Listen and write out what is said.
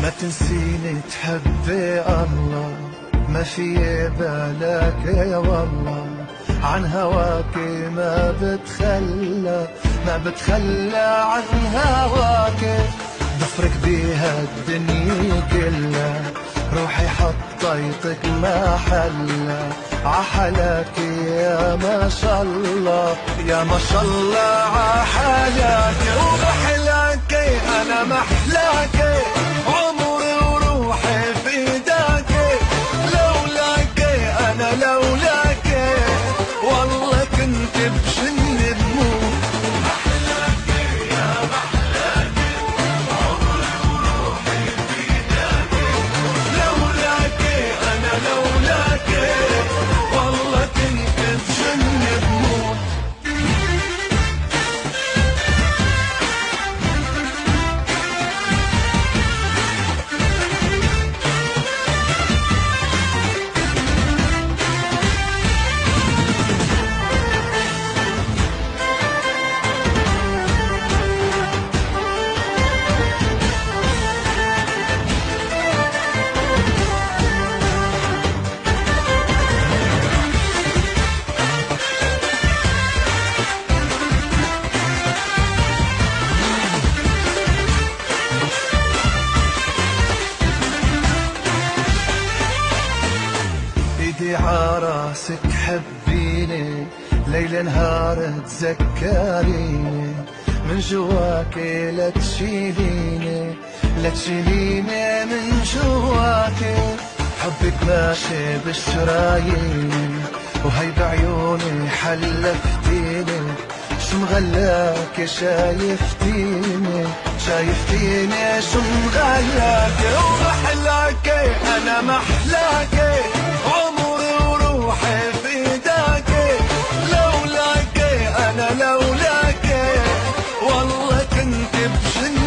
ما تنسيني تحبي الله، ما في بالك يا والله، عن هواكي ما بتخلى عن هواكي. ضفرك بيها الدنيا كلها، روحي حطيتك محلة عحلاكي يا ما شاء الله، يا ما شاء الله عحلاكي. وبحلاكي انا محلاكي، عمري وروحي فداكي، لولاكي انا لولاكي والله كنت بجن بموت. محلاكي يا محلاكي، عمري وروحي فداكي، لولاكي انا لولاكي والله كنت بجن بموت. ايدي عراسك حبيني، ليل نهار تذكريني، من جواكي لا تشيليني لا تشيليني من جواكي. حبك ماشي بالشرايين، وهي بعيوني حلفتيني، شو مغلاكي شايفتيني شو مغلاكي. ومحلاكي انا محلاكي، عمري وروحي فداكي، لولاكي انا لولاكي والله كنت بجن